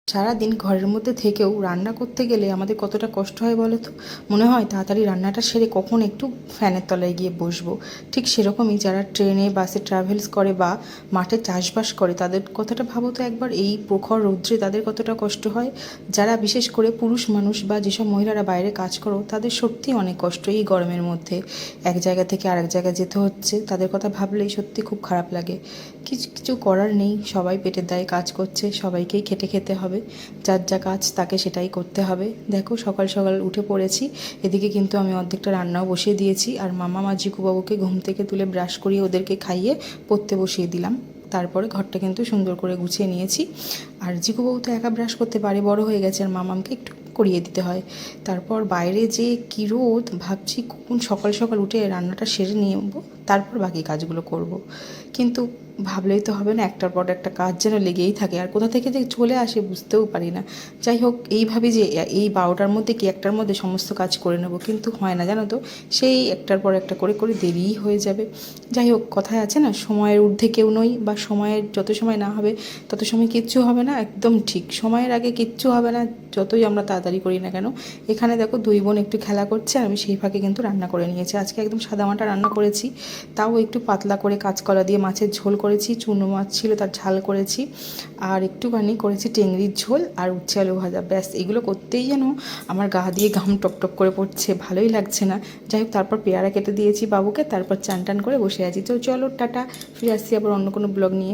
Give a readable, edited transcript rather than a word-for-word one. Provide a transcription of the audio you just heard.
সারাদিন ঘরের মধ্যে থেকেও রান্না করতে গেলে আমাদের কতটা কষ্ট হয় বলো তো। মনে হয় তাড়াতাড়ি রান্নাটা সেরে কখন একটু ফ্যানের তলায় গিয়ে বসবো। ঠিক সেরকমই যারা ট্রেনে বাসে ট্রাভেলস করে বা মাঠে চাষবাস করে তাদের কথাটা ভাবো তো একবার, এই প্রখর রৌদ্রে তাদের কতটা কষ্ট হয়। যারা বিশেষ করে পুরুষ মানুষ বা যেসব মহিলারা বাইরে কাজ করো তাদের সত্যিই অনেক কষ্ট এই গরমের মধ্যে। এক জায়গা থেকে আরেক জায়গায় যেতে হচ্ছে, তাদের কথা ভাবলেই সত্যি খুব খারাপ লাগে। কিছু কিছু করার নেই, সবাই পেটের দায়ে কাজ করছে, সবাইকেই খেটে খেতে হবে। যার যা কাজ তাকে সেটাই করতে হবে। দেখো সকাল সকাল উঠে পড়েছি, এদিকে কিন্তু আমি অর্ধেকটা রান্নাও বসিয়ে দিয়েছি, আর মামা জিকুবাবুকে ঘুম থেকে তুলে ব্রাশ করিয়ে ওদেরকে খাইয়ে পড়তে বসিয়ে দিলাম। তারপরে ঘরটা কিন্তু সুন্দর করে গুছিয়ে নিয়েছি। আর জিকুবাবু তো একা ব্রাশ করতে পারে, বড় হয়ে গেছে, আর মামামকে একটু করিয়ে দিতে হয়। তারপর বাইরে যে কী রোদ, ভাবছি কখন সকাল সকাল উঠে রান্নাটা সেরে নিয়ে নেবো, তারপর বাকি কাজগুলো করব। কিন্তু ভাবলেই তো হবে না, একটার পর একটা কাজ যেন লেগেই থাকে, আর কোথা থেকে যে চলে আসে বুঝতেও পারি না। যাই হোক, এই ভাবি যে এই 12টার মধ্যে কি একটার মধ্যে সমস্ত কাজ করে নেব, কিন্তু হয় না জানো তো, সেই একটার পর একটা করে করে দেরিই হয়ে যাবে। যাই হোক, কথায় আছে না, সময়ের ঊর্ধ্বে কেউ নই, বা সময়ের যত সময় না হবে তত সময় কিচ্ছু হবে না। একদম ঠিক, সময়ের আগে কিচ্ছু হবে না যতই আমরা তাড়াতাড়ি করি না কেন। এখানে দেখো দুই বোন একটু খেলা করছে, আর আমি সেই ফাঁকে কিন্তু রান্না করে নিয়েছি। আজকে একদম সাদামাটা রান্না করেছি, তাও একটু পাতলা করে কাঁচকলা দিয়ে মাছের ঝোল করেছি, চুনো মাছ ছিল তার ঝাল করেছি, আর একটুখানি করেছি টেংরির ঝোল আর উচ্ছে আলু ভাজা। ব্যাস, এগুলো করতেই যেন আমার গা দিয়ে ঘাম টপটপ করে পড়ছে, ভালোই লাগছে না। যাই হোক, তারপর পেয়ারা কেটে দিয়েছি বাবুকে, তারপর চান টান করে বসে আছি। তো চলো টাটা, ফিরে আসছি আবার অন্য কোনো ব্লগ নিয়ে।